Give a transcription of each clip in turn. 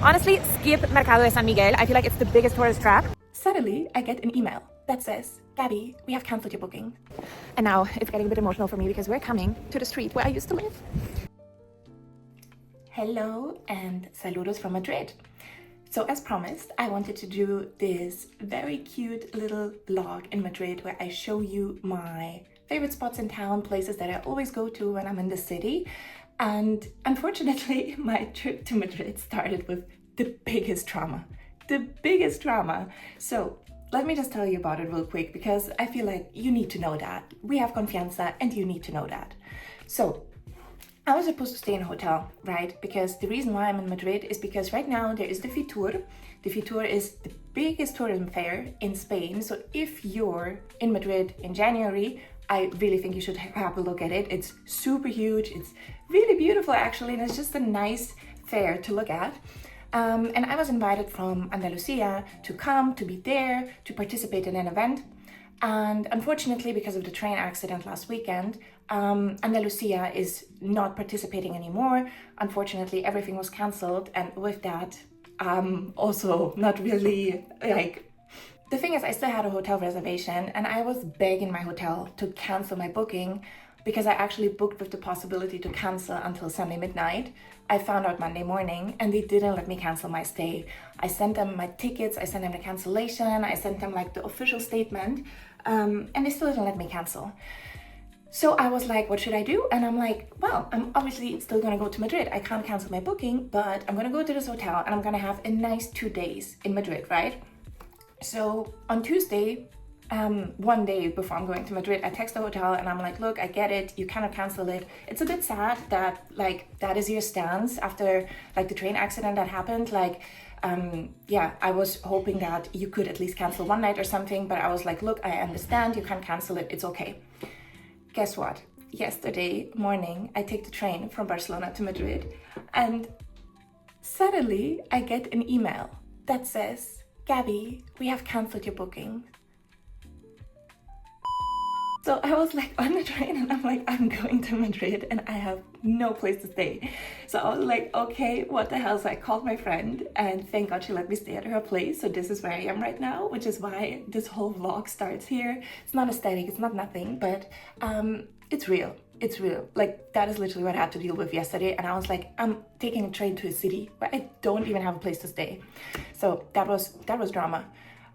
Honestly, skip Mercado de San Miguel. I feel like it's the biggest tourist trap. Suddenly, I get an email that says, Gabby, we have cancelled your booking. And now it's getting a bit emotional for me because we're coming to the street where I used to live. Hello and saludos from Madrid. So as promised, I wanted to do this very cute little vlog in Madrid where I show you my favorite spots in town, places that I always go to when I'm in the city. And unfortunately, my trip to Madrid started with the biggest drama. So let me just tell you about it real quick because I feel like you need to know that. We have confianza and you need to know that. So I was supposed to stay in a hotel, right? Because the reason why I'm in Madrid is because right now there is the Fitur. The Fitur is the biggest tourism fair in Spain. So if you're in Madrid in January, I really think you should have a look at it. It's super huge. It's really beautiful actually. And it's just a nice fair to look at. And I was invited from Andalusia to come, to be there, to participate in an event. And unfortunately, because of the train accident last weekend, Andalusia is not participating anymore. Unfortunately, everything was cancelled. And with that, also not really like... The thing is, I still had a hotel reservation and I was begging my hotel to cancel my booking because I actually booked with the possibility to cancel until Sunday midnight. I found out Monday morning and they didn't let me cancel my stay. I sent them my tickets, I sent them the cancellation, I sent them like the official statement, and they still didn't let me cancel. So I was like, what should I do? And I'm like, well, I'm obviously still gonna go to Madrid. I can't cancel my booking, but I'm gonna go to this hotel and I'm gonna have a nice 2 days in Madrid, right? So on Tuesday, one day before I'm going to Madrid, I text the hotel and I'm like, look, I get it, you cannot cancel it. It's a bit sad that like that is your stance after like the train accident that happened. Like, yeah, I was hoping that you could at least cancel one night or something, but I was like, look, I understand, you can't cancel it, it's okay. Guess what? Yesterday morning, I take the train from Barcelona to Madrid and suddenly I get an email that says, Gabby, we have cancelled your booking. So I was like on the train and I'm like, I'm going to Madrid and I have no place to stay. So I was like, okay, what the hell? So I called my friend and thank God she let me stay at her place. So this is where I am right now, which is why this whole vlog starts here. It's not aesthetic, it's not nothing, but it's real. It's real. Like that is literally what I had to deal with yesterday. And I was like, I'm taking a train to a city where I don't even have a place to stay. So that was drama.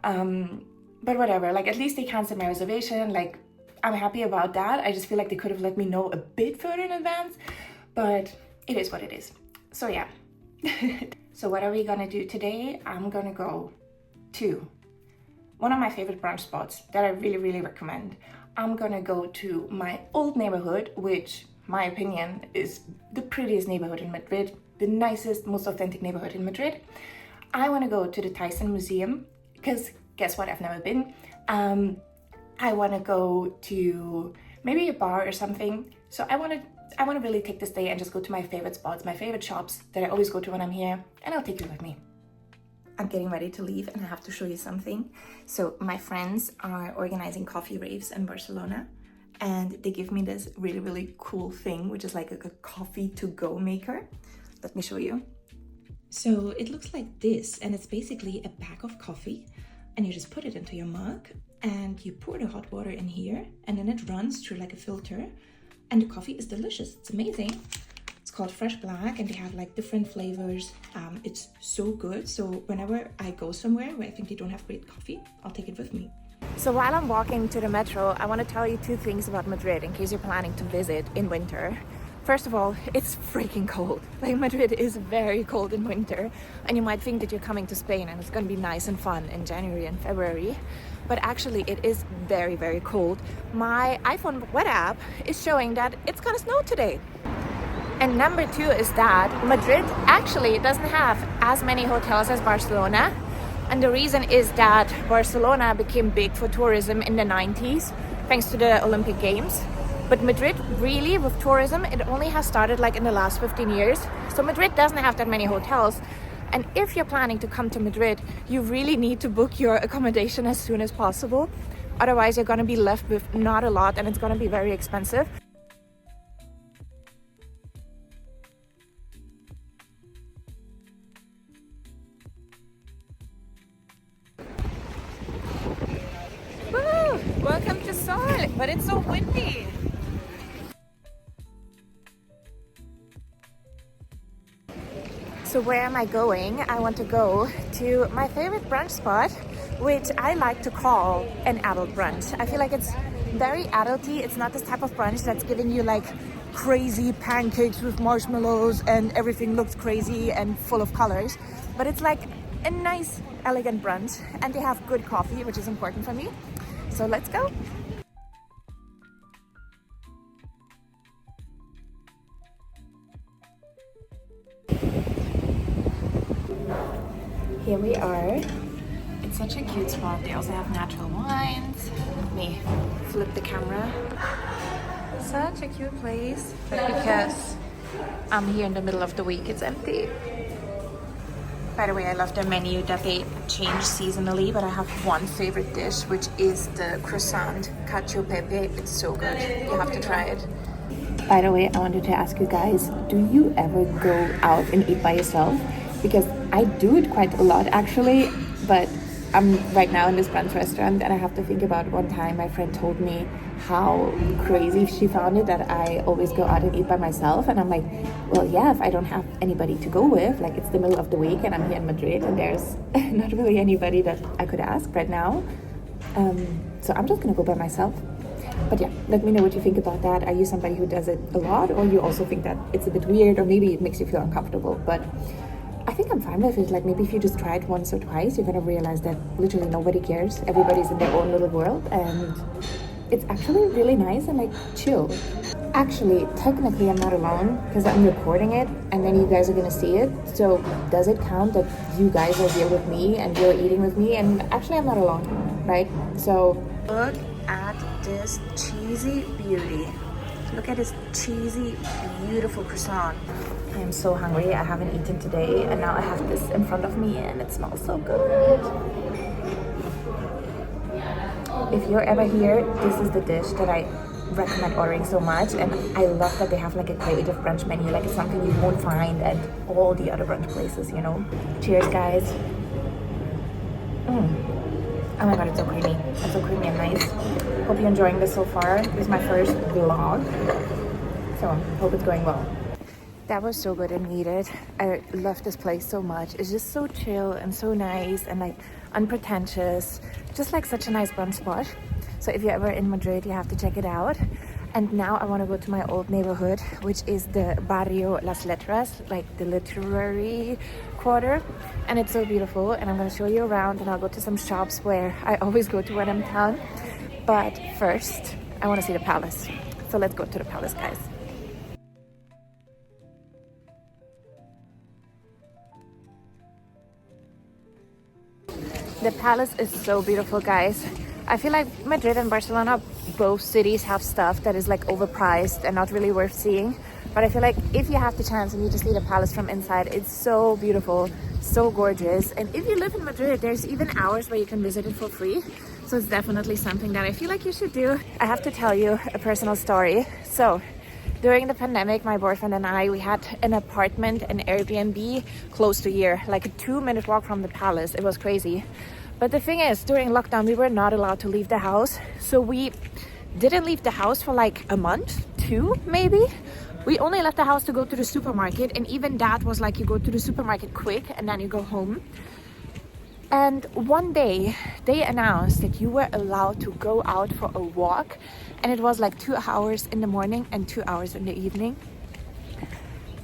But whatever, like at least they canceled my reservation. Like I'm happy about that. I just feel like they could have let me know a bit further in advance, but it is what it is. So yeah. So what are we gonna do today? I'm gonna go to one of my favorite brunch spots that I really, really recommend. I'm gonna go to my old neighborhood, which, my opinion, is the prettiest neighborhood in Madrid, the nicest, most authentic neighborhood in Madrid. I wanna go to the Thyssen Museum, because guess what, I've never been. I wanna go to maybe a bar or something. So I wanna really take this day and just go to my favorite spots, my favorite shops that I always go to when I'm here, and I'll take you with me. I'm getting ready to leave and I have to show you something. So my friends are organizing coffee raves in Barcelona and they give me this really, really cool thing, which is like a coffee to go maker. Let me show you. So it looks like this and it's basically a bag of coffee and you just put it into your mug and you pour the hot water in here and then it runs through like a filter and the coffee is delicious. It's amazing. It's called Fresh Black and they have like different flavors. It's so good. So whenever I go somewhere where I think they don't have great coffee, I'll take it with me. So while I'm walking to the metro, I want to tell you 2 things about Madrid in case you're planning to visit in winter. First of all, it's freaking cold. Like Madrid is very cold in winter and you might think that you're coming to Spain and it's going to be nice and fun in January and February. But actually it is very, very cold. My iPhone weather app is showing that it's gonna snow today. And number 2 is that Madrid actually doesn't have as many hotels as Barcelona. And the reason is that Barcelona became big for tourism in the 90s, thanks to the Olympic Games. But Madrid really, with tourism, it only has started like in the last 15 years. So Madrid doesn't have that many hotels. And if you're planning to come to Madrid, you really need to book your accommodation as soon as possible. Otherwise, you're gonna be left with not a lot and it's gonna be very expensive. good, but it's so windy. So where am I going? I want to go to my favorite brunch spot, which I like to call an adult brunch. I feel like it's very adulty. It's not this type of brunch that's giving you like crazy pancakes with marshmallows and everything looks crazy and full of colors. But it's like a nice, elegant brunch, and they have good coffee, which is important for me. So let's go. Here we are. It's such a cute spot. They also have natural wines. Let me flip the camera. Such a cute place. But because I'm here in the middle of the week, it's empty. By the way, I love their menu that they change seasonally, but I have one favorite dish, which is the croissant cacio pepe. It's so good. You have to try it. By the way, I wanted to ask you guys, do you ever go out and eat by yourself? Because I do it quite a lot actually, but I'm right now in this brunch restaurant and I have to think about one time my friend told me how crazy she found it that I always go out and eat by myself, and I'm like, well yeah, if I don't have anybody to go with, like it's the middle of the week and I'm here in Madrid and there's not really anybody that I could ask right now, so I'm just gonna go by myself. But yeah, let me know what you think about that. Are you somebody who does it a lot, or you also think that it's a bit weird, or maybe it makes you feel uncomfortable? But I think I'm fine with it. Like maybe if you just try it once or twice, you're gonna realize that literally nobody cares. Everybody's in their own little world, and it's actually really nice and like chill. Actually, technically I'm not alone because I'm recording it and then you guys are gonna see it. So does it count that you guys are here with me and you're eating with me? And actually I'm not alone, right? So look at this cheesy beauty. Look at this cheesy, beautiful croissant. I am so hungry. I haven't eaten today, and now I have this in front of me, and it smells so good. If you're ever here, this is the dish that I recommend ordering so much, and I love that they have like a creative brunch menu. Like it's something you won't find at all the other brunch places, you know. Cheers, guys. Oh my god, it's so creamy. It's so creamy and nice. Hope you're enjoying this so far. This is my first vlog, so hope it's going well. That was so good and needed. I love this place so much. It's just so chill and so nice and like unpretentious. Just like such a nice brunch spot. So if you're ever in Madrid, you have to check it out. And now I want to go to my old neighborhood, which is the barrio Las Letras, like the literary quarter. And it's so beautiful, and I'm going to show you around, and I'll go to some shops where I always go to when I'm in town. But first, I want to see the palace. So let's go to the palace, guys. The palace is so beautiful, guys. I feel like Madrid and Barcelona, both cities have stuff that is like overpriced and not really worth seeing. But I feel like if you have the chance and you just see the palace from inside, it's so beautiful, so gorgeous. And if you live in Madrid, there's even hours where you can visit it for free. So it's definitely something that I feel like you should do. I have to tell you a personal story. So during the pandemic, my boyfriend and I, we had an apartment, an Airbnb, close to here, like a 2-minute walk from the palace. It was crazy. But the thing is, during lockdown, we were not allowed to leave the house. So we didn't leave the house for like a month, 2 maybe. We only left the house to go to the supermarket. And even that was like you go to the supermarket quick and then you go home. And one day they announced that you were allowed to go out for a walk. And it was like 2 hours in the morning and 2 hours in the evening.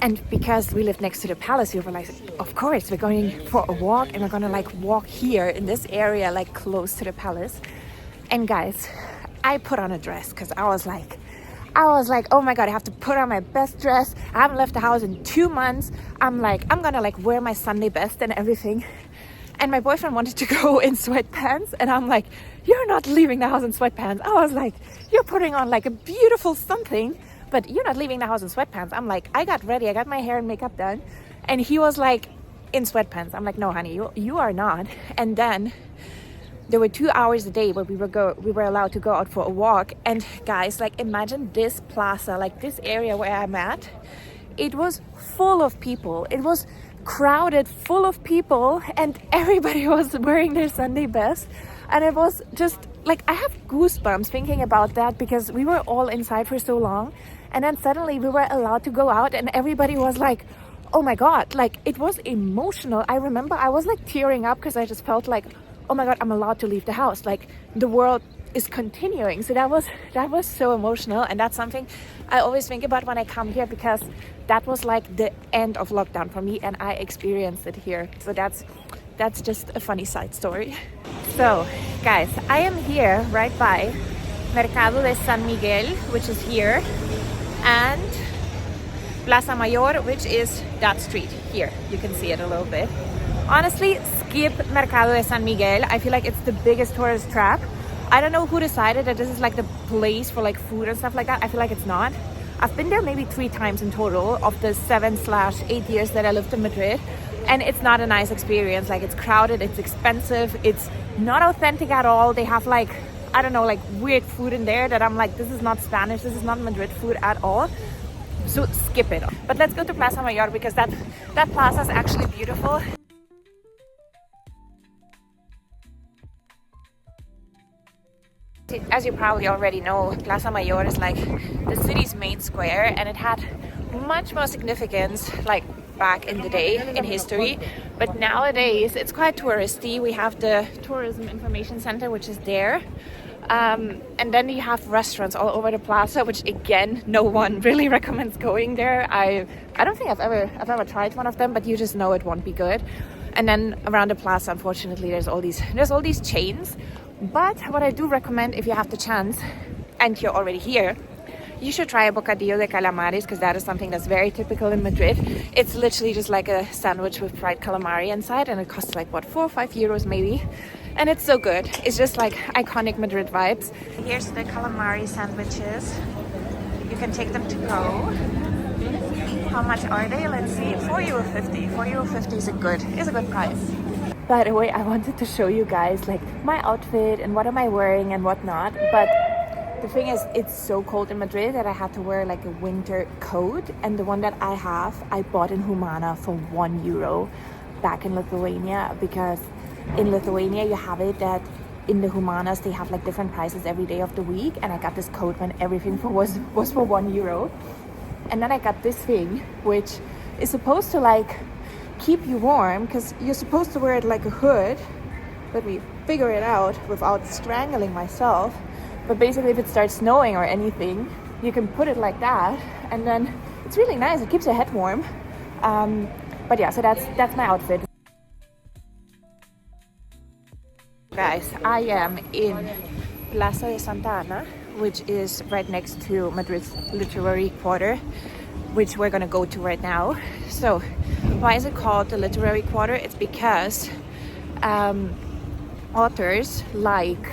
And because we lived next to the palace, we were like, of course, we're going for a walk and we're gonna like walk here in this area, like close to the palace. And guys, I put on a dress because I was like, oh my god, I have to put on my best dress. I haven't left the house in 2 months. I'm gonna like wear my Sunday best and everything. And my boyfriend wanted to go in sweatpants, and I'm like, you're not leaving the house in sweatpants. I was like, you're putting on like a beautiful something, but you're not leaving the house in sweatpants. I'm like, I got ready, I got my hair and makeup done. And he was like, in sweatpants. I'm like, no honey, you are not. And then there were 2 hours a day where we were allowed to go out for a walk. And guys, like imagine this plaza, like this area where I'm at, it was full of people. It was crowded, full of people, and everybody was wearing their Sunday best. And it was just like, I have goosebumps thinking about that, because we were all inside for so long, and then suddenly we were allowed to go out and everybody was like, oh my god, like it was emotional. I remember I was like tearing up because I just felt like, oh my god, I'm allowed to leave the house, like the world is continuing. So that was so emotional, and that's something I always think about when I come here, because that was like the end of lockdown for me and I experienced it here. So that's just a funny side story. So guys, I am here right by Mercado de San Miguel, which is here, and Plaza Mayor, which is that street here. You can see it a little bit. Honestly, skip Mercado de San Miguel. I feel like it's the biggest tourist trap. I don't know who decided that this is like the place for like food and stuff like that. I feel like it's not. I've been there maybe 3 times in total of the 7/8 years that I lived in Madrid, and it's not a nice experience. Like, it's crowded, it's expensive, it's not authentic at all. They have like, I don't know, like weird food in there that I'm like, this is not Spanish, this is not Madrid food at all. So skip it. But let's go to Plaza Mayor, because that plaza is actually beautiful. As you probably already know, Plaza Mayor is like the city's main square, and it had much more significance like back in the day in history, but nowadays it's quite touristy. We have the tourism information center, which is there, and then you have restaurants all over the plaza, which again, no one really recommends going there. I don't think I've ever tried one of them, but you just know it won't be good. And then around the plaza, unfortunately, there's all these chains. But what I do recommend, if you have the chance and you're already here, you should try a Bocadillo de Calamares, because that is something that's very typical in Madrid. It's literally just like a sandwich with fried calamari inside, and it costs like what, 4 or 5 euros maybe, and it's so good. It's just like iconic Madrid vibes. Here's the calamari sandwiches. You can take them to go. How much are they? Let's see. €4.50. €4.50 is a good price. By the way, I wanted to show you guys like my outfit and what am I wearing and whatnot, but the thing is, it's so cold in Madrid that I had to wear like a winter coat, and the one that I have, I bought in Humana for €1 back in Lithuania, because in Lithuania you have it that in the Humanas they have like different prices every day of the week, and I got this coat when everything was for €1. And then I got this thing, which is supposed to like keep you warm, because you're supposed to wear it like a hood. Let me figure it out without strangling myself. But basically, if it starts snowing or anything, you can put it like that, and then it's really nice. It keeps your head warm. But yeah, so that's my outfit. Guys, I am in Plaza de Santa Ana, which is right next to Madrid's literary quarter, which we're gonna go to right now. So why is it called the literary quarter? It's because authors like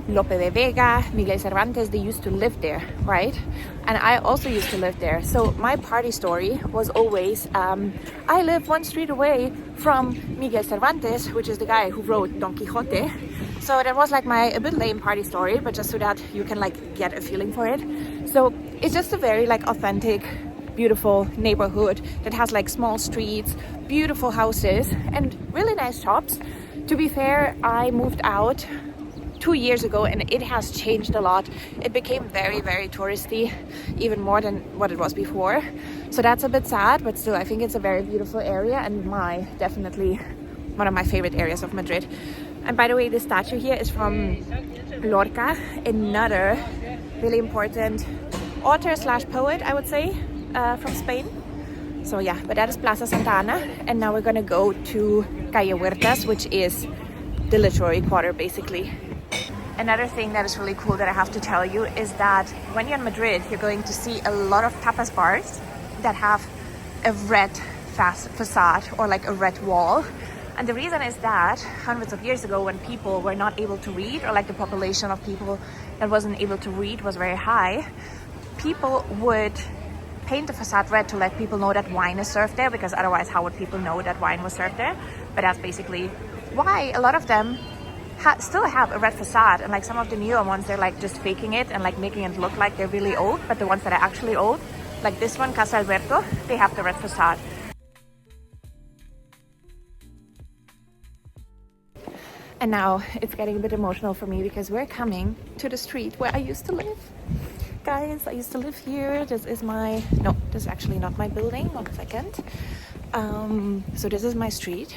Lope de Vega, Miguel Cervantes, they used to live there, right? And I also used to live there. So my party story was always, I live 1 street away from Miguel Cervantes, which is the guy who wrote Don Quixote. So that was like a bit lame party story, but just so that you can like get a feeling for it. So it's just a very like authentic, beautiful neighborhood that has like small streets, beautiful houses, and really nice shops. To be fair, I moved out 2 years ago and it has changed a lot. It became very, very touristy, even more than what it was before. So that's a bit sad, but still I think it's a very beautiful area, and definitely one of my favorite areas of Madrid. And by the way, this statue here is from Lorca, another really important author slash poet, I would say, from Spain. So yeah, but that is Plaza Santa Ana, and now we're gonna go to Calle Huertas, which is the literary quarter basically. Another thing that is really cool that I have to tell you is that when you're in Madrid, you're going to see a lot of tapas bars that have a red facade or like a red wall. And the reason is that hundreds of years ago, when people were not able to read, or like the population of people that wasn't able to read was very high, people would paint the facade red to let people know that wine is served there, because otherwise how would people know that wine was served there? But that's basically why a lot of them still have a red facade, and like some of the newer ones, they're like just faking it and like making it look like they're really old, but the ones that are actually old, like this one, Casa Alberto, they have the red facade. And now it's getting a bit emotional for me because we're coming to the street where I used to live. Guys, I used to live here. This is my, no, this is actually not my building. 1 second. So this is my street.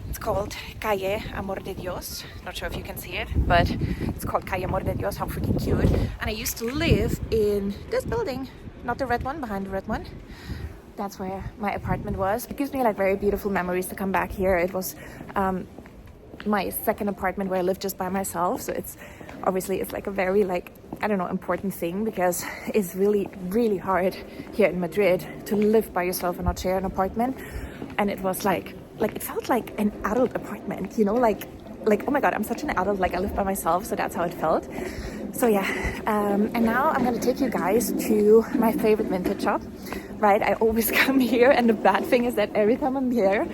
It's called Calle Amor de Dios. Not sure if you can see it, but it's called Calle Amor de Dios. How freaking cute. And I used to live in this building, not the red one, behind the red one. That's where my apartment was. It gives me like very beautiful memories to come back here. It was my second apartment where I lived just by myself. So it's obviously it's like a very like, I don't know, important thing because it's really, really hard here in Madrid to live by yourself and not share an apartment. And it was like it felt like an adult apartment, you know, like oh my God, I'm such an adult, like I live by myself. So that's how it felt. So yeah, and now I'm gonna take you guys to my favorite vintage shop, right? I always come here, and the bad thing is that every time I'm here,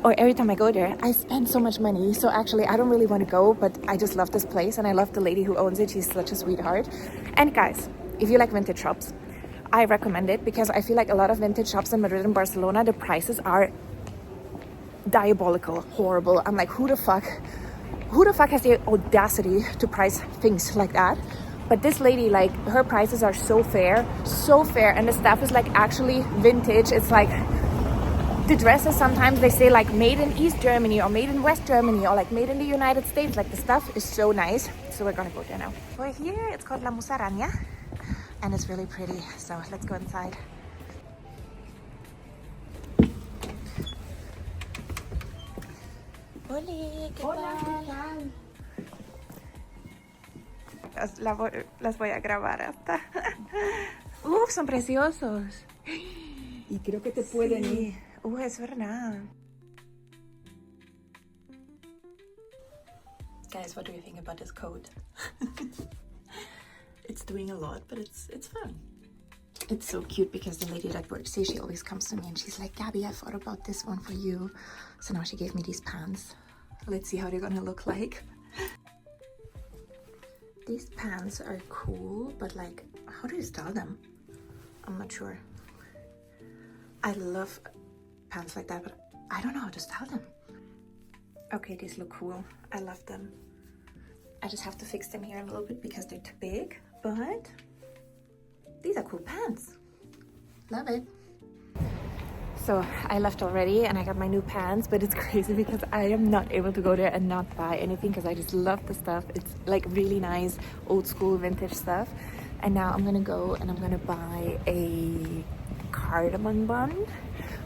or every time I go there, I spend so much money. So actually, I don't really want to go, but I just love this place, and I love the lady who owns it. She's such a sweetheart. And guys, if you like vintage shops, I recommend it because I feel like a lot of vintage shops in Madrid and Barcelona, the prices are diabolical, horrible. I'm like, who the fuck has the audacity to price things like that? But this lady, like, her prices are so fair, and the stuff is like actually vintage. It's like the dresses, sometimes they say like made in East Germany or made in West Germany or like made in the United States. Like the stuff is so nice. So we're gonna go there now. We're here, it's called La Musaraña, and it's really pretty. So let's go inside. Hola, ¿qué tal? Las voy a grabar hasta. Uf, son preciosos. Y creo que te pueden ir. Es verdad. Guys, what do you think about this coat? It's doing a lot, but it's fun. It's so cute because the lady that works here, she always comes to me and she's like, Gabby, I thought about this one for you. So now she gave me these pants. Let's see how they're gonna look like. These pants are cool, but like, how do you style them? I'm not sure. I love pants like that, but I don't know how to style them. Okay, these look cool. I love them. I just have to fix them here a little bit because they're too big, but these are cool pants. Love it. So I left already and I got my new pants, but it's crazy because I am not able to go there and not buy anything because I just love the stuff. It's like really nice, old school vintage stuff. And now I'm gonna go and I'm gonna buy a cardamom bun,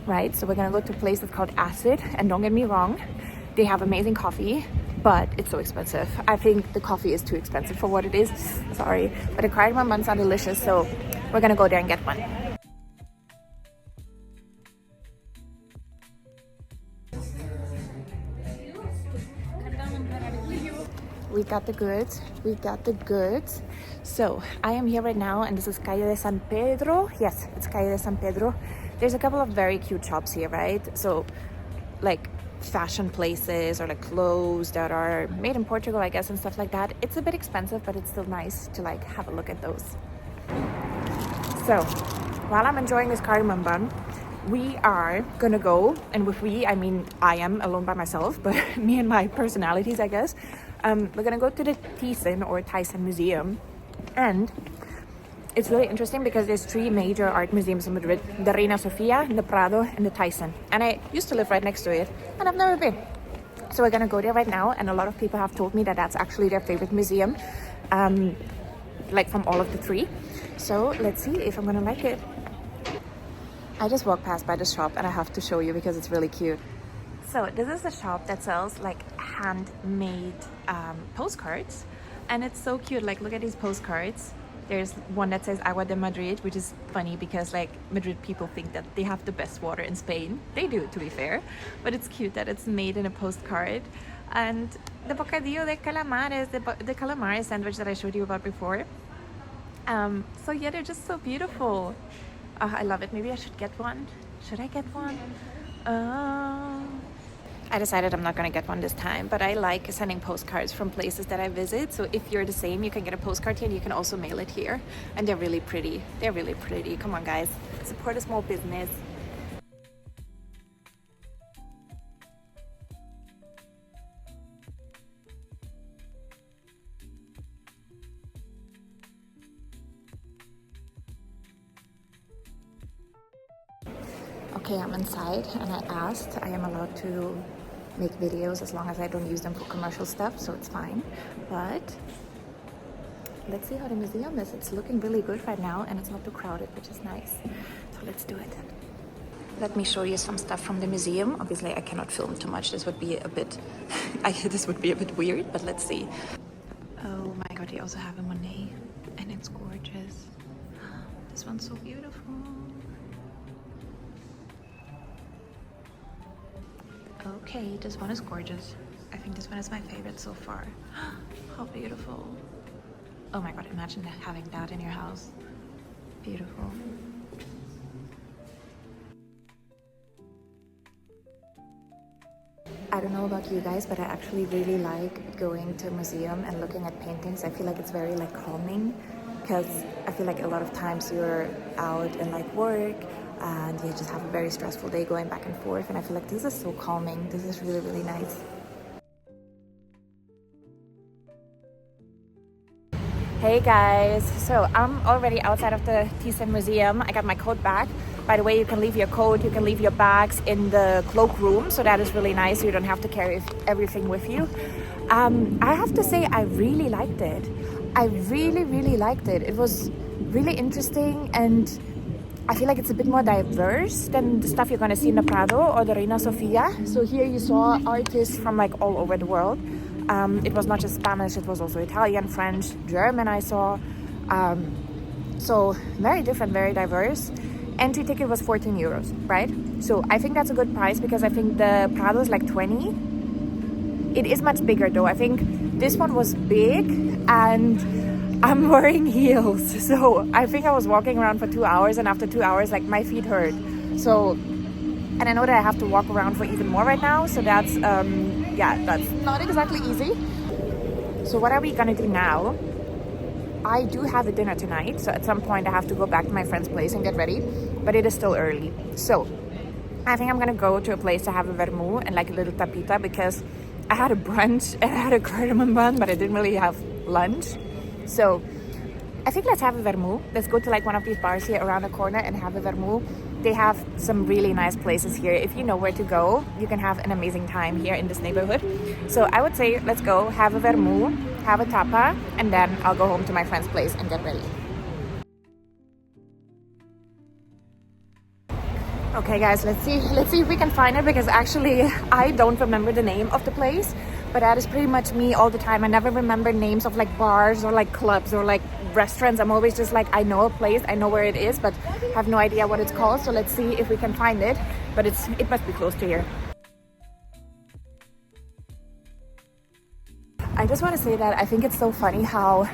right? So we're gonna go to a place that's called Acid, and don't get me wrong, they have amazing coffee, but it's so expensive. I think the coffee is too expensive for what it is. Sorry, but the cardamom buns are delicious, so we're gonna go there and get one. We got the goods, So I am here right now and this is Calle de San Pedro. Yes, it's Calle de San Pedro. There's a couple of very cute shops here, right? So like fashion places or like clothes that are made in Portugal, I guess, and stuff like that. It's a bit expensive, but it's still nice to like have a look at those. So while I'm enjoying this cardamom bun, we are gonna go, and with we, I mean I am alone by myself, but me and my personalities, I guess. We're gonna go to the Thyssen Museum, and it's really interesting because there's 3 major art museums in Madrid: the Reina Sofia, the Prado, and the Thyssen. And I used to live right next to it, and I've never been. So we're gonna go there right now, and a lot of people have told me that that's actually their favorite museum, like from all of the 3. So let's see if I'm gonna like it. I just walked past by the shop and I have to show you because it's really cute. So this is a shop that sells like handmade postcards, and it's so cute. Like, look at these postcards. There's one that says Agua de Madrid, which is funny because like Madrid people think that they have the best water in Spain. They do, to be fair, but it's cute that it's made in a postcard. And the Bocadillo de Calamares, the Calamares sandwich that I showed you about before. So yeah, they're just so beautiful. I love it. Maybe I should get one. Should I get one? I decided I'm not gonna get one this time, but I like sending postcards from places that I visit. So if you're the same, you can get a postcard here and you can also mail it here. And they're really pretty. They're really pretty. Come on, guys. Support a small business. Okay, I'm inside and I asked. I am allowed to make videos as long as I don't use them for commercial stuff, so it's fine. But let's see how the museum is. It's looking really good right now and it's not too crowded, which is nice. So let's do it. Let me show you some stuff from the museum. Obviously, I cannot film too much. This would be a bit, this would be a bit weird, but let's see. Oh my God, they also have a Monet and it's gorgeous. This one's so beautiful. Okay, this one is gorgeous. I think this one is my favorite so far. How beautiful. Oh my God, imagine having that in your house. Beautiful. I don't know about you guys, but I actually really like going to a museum and looking at paintings. I feel like it's very like calming, because I feel like a lot of times you're out in like work and you just have a very stressful day going back and forth, and I feel like this is so calming. This is really, really nice. Hey guys, so I'm already outside of the Thyssen Museum. I got my coat back. By the way, you can leave your coat, you can leave your bags in the cloakroom, so that is really nice. You don't have to carry everything with you. I have to say, I really liked it. I really, really liked it. It was really interesting, and I feel like it's a bit more diverse than the stuff you're gonna see in the Prado or the Reina Sofia. So here you saw artists from like all over the world. It was not just Spanish, it was also Italian, French, German I saw. So very different, very diverse. Entry ticket was 14 euros, right? So I think that's a good price, because I think the Prado is like 20. It is much bigger though. I think this one was big and I'm wearing heels. So I think I was walking around for 2 hours, and after 2 hours, like my feet hurt. So, and I know that I have to walk around for even more right now. So that's, yeah, that's not exactly easy. So what are we gonna do now? I do have a dinner tonight, so at some point I have to go back to my friend's place and get ready, but it is still early. So I think I'm gonna go to a place to have a vermouth and like a little tapita, because I had a brunch and I had a cardamom bun, but I didn't really have lunch. So I think let's have a vermouth. Let's go to like one of these bars here around the corner and have a vermouth. They have some really nice places here. If you know where to go, you can have an amazing time here in this neighborhood. So I would say let's go have a vermouth, have a tapa, and then I'll go home to my friend's place and get ready. Okay guys, let's see if we can find it, because actually I don't remember the name of the place, but that is pretty much me all the time. I never remember names of like bars or like clubs or like restaurants. I'm always just like, I know a place, I know where it is, but have no idea what it's called. So let's see if we can find it, but it must be close to here. I just want to say that I think it's so funny how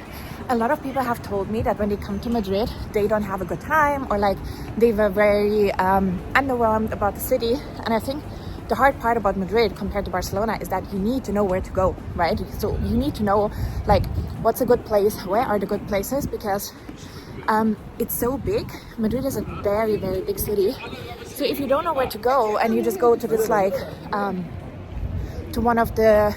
a lot of people have told me that when they come to Madrid, they don't have a good time, or like they were very underwhelmed about the city. And I think the hard part about Madrid compared to Barcelona is that you need to know where to go, right? So you need to know like what's a good place, where are the good places, because it's so big. Madrid is a very, very big city. So if you don't know where to go and you just go to this like to one of the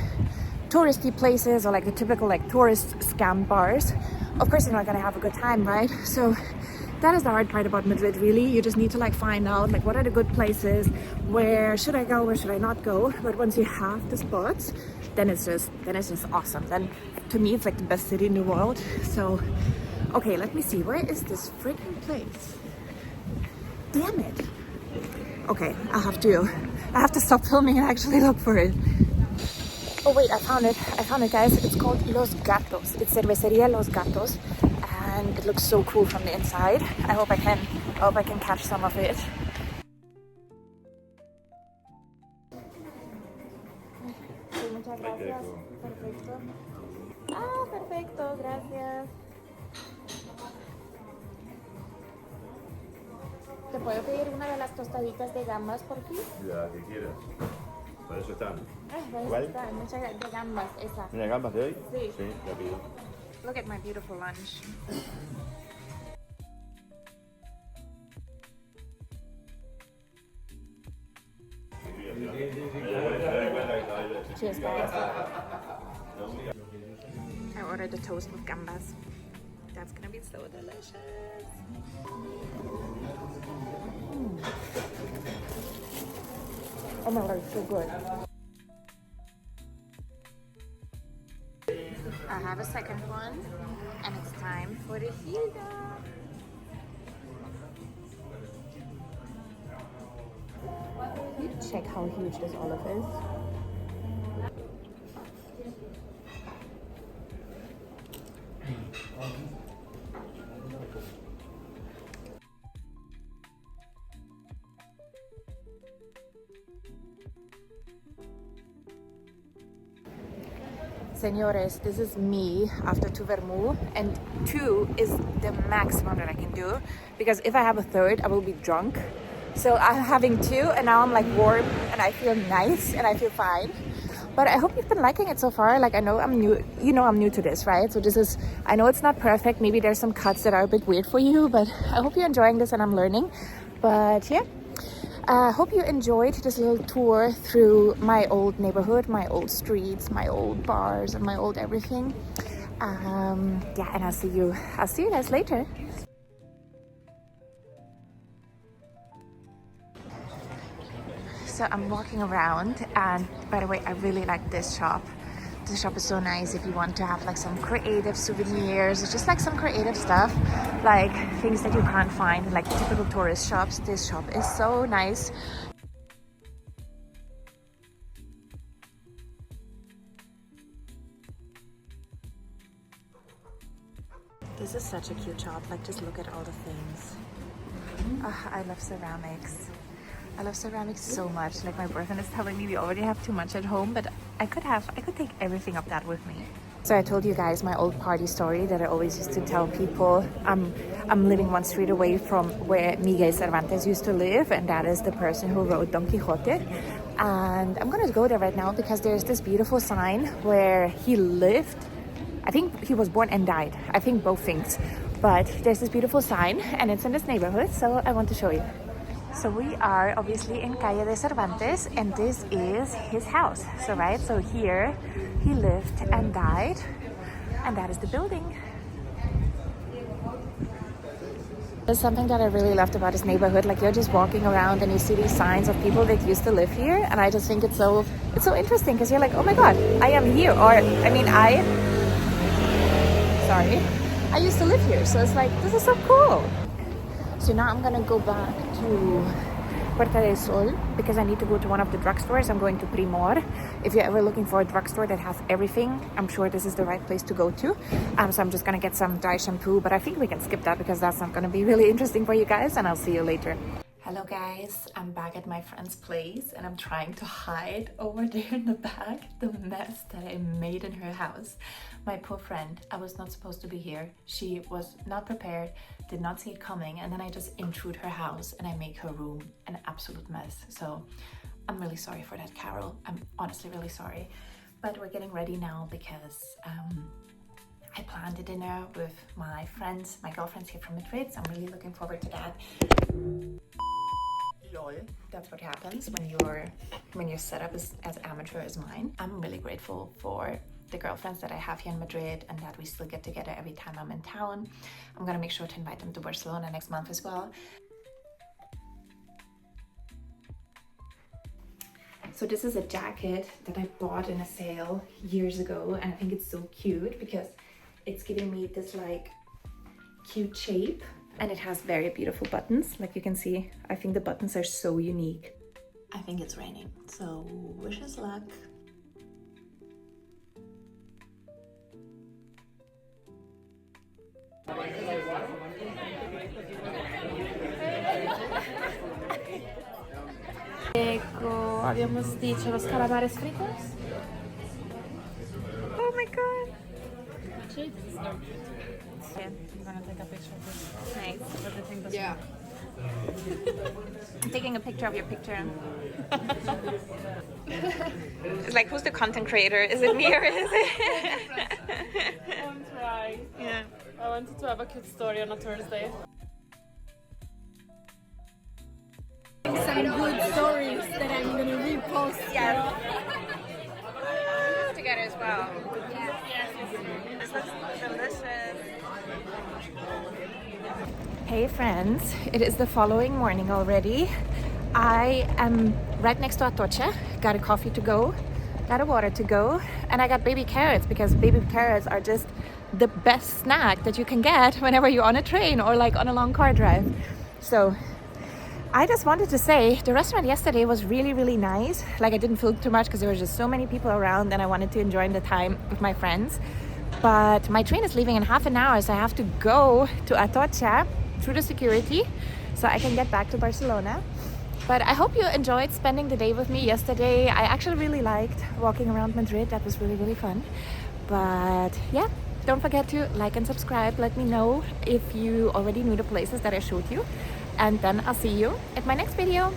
touristy places or like the typical like tourist scam bars, of course you're not gonna have a good time, right? So that is the hard part about Madrid, really. You just need to like find out like what are the good places, where should I go, where should I not go. But once you have the spots, then it's just awesome. Then to me it's like the best city in the world. So okay, let me see, where is this freaking place? Damn it. Okay, I have to stop filming and actually look for it. Oh wait, I found it guys. It's called Los Gatos. It's Cervecería Los Gatos, and it looks so cool from the inside. I hope I can catch some of it. Muchas gracias. Perfecto. Ah, perfecto, gracias. ¿Te puedo pedir una de las tostaditas de gambas por aquí? La que quieras. Para eso están. Para eso están. Muchas gracias. De gambas, esa. ¿Tiene gambas de hoy? Sí. Sí, la pido. Look at my beautiful lunch. Cheers, guys. I ordered the toast with gambas. That's gonna be so delicious. Oh my god, it's so good. I have a second one, and it's time for the Hilda. You check how huge this olive is. Señores, this is me after 2 vermouth, and 2 is the maximum that I can do, because if I have a third, I will be drunk. So I'm having 2, and now I'm like warm, and I feel nice, and I feel fine. But I hope you've been liking it so far. Like, I know I'm new, you know I'm new to this, right? So this is, I know it's not perfect. Maybe there's some cuts that are a bit weird for you, but I hope you're enjoying this and I'm learning. But yeah. I hope you enjoyed this little tour through my old neighborhood, my old streets, my old bars, and my old everything. Yeah, and I'll see you guys later. So I'm walking around, and by the way, I really like this shop. This shop is so nice if you want to have like some creative souvenirs, or just like some creative stuff, like things that you can't find in like typical tourist shops. This shop is so nice. This is such a cute shop. Like, just look at all the things. I love ceramics. I love ceramics so much. Like, my boyfriend is telling me we already have too much at home, but I could take everything of that with me. So I told you guys my old party story that I always used to tell people. I'm living 1 street away from where Miguel Cervantes used to live, and that is the person who wrote Don Quixote. And I'm gonna go there right now because there's this beautiful sign where he lived. I think he was born and died. I think both things. But there's this beautiful sign, and it's in this neighborhood, so I want to show you. So we are obviously in Calle de Cervantes, and this is his house. So right, so here he lived and died, and that is the building. There's something that I really loved about this neighborhood. Like, you're just walking around and you see these signs of people that used to live here, and I just think it's so interesting, because you're like, oh my god, I am here, or I mean, I used to live here, so it's like, this is so cool. So now I'm gonna go back to Puerta del Sol because I need to go to one of the drugstores. I'm going to Primor. If you're ever looking for a drugstore that has everything, I'm sure this is the right place to go to. So I'm just gonna get some dry shampoo, but I think we can skip that because that's not gonna be really interesting for you guys, and I'll see you later. Hello guys, I'm back at my friend's place, and I'm trying to hide over there in the back the mess that I made in her house. My poor friend, I was not supposed to be here. She was not prepared, did not see it coming, and then I just intrude her house and I make her room an absolute mess. So I'm really sorry for that, Carol. I'm honestly really sorry. But we're getting ready now because I planned a dinner with my friends, my girlfriends here from Madrid, so I'm really looking forward to that. Lol, that's what happens when your setup is as amateur as mine. I'm really grateful for the girlfriends that I have here in Madrid, and that we still get together every time I'm in town. I'm gonna make sure to invite them to Barcelona next month as well. So this is a jacket that I bought in a sale years ago, and I think it's so cute because it's giving me this like cute shape, and it has very beautiful buttons. Like you can see, I think the buttons are so unique. I think it's raining, so wish us luck. Habíamos dicho los calamares fritos. Oh my god! Yeah, I'm gonna take a picture of this. Nice. What do you think this Yeah. I'm taking a picture of your picture. It's like, who's the content creator? Is it me or is it? I'm trying. Yeah. I wanted to have a cute story on a Thursday. Some good stories that I'm gonna repost. Yes. Together as well. This looks delicious. Hey friends, it is the following morning already. I am right next to Atocha, got a coffee to go, got a water to go, and I got baby carrots because baby carrots are just the best snack that you can get whenever you're on a train or like on a long car drive. So I just wanted to say the restaurant yesterday was really nice. Like I didn't film too much because there were just so many people around and I wanted to enjoy the time with my friends. But my train is leaving in half an hour, so I have to go to Atocha through the security so I can get back to Barcelona. But I hope you enjoyed spending the day with me yesterday. I actually really liked walking around Madrid. That was really fun. But yeah, don't forget to like and subscribe. Let me know if you already knew the places that I showed you. And then I'll see you at my next video.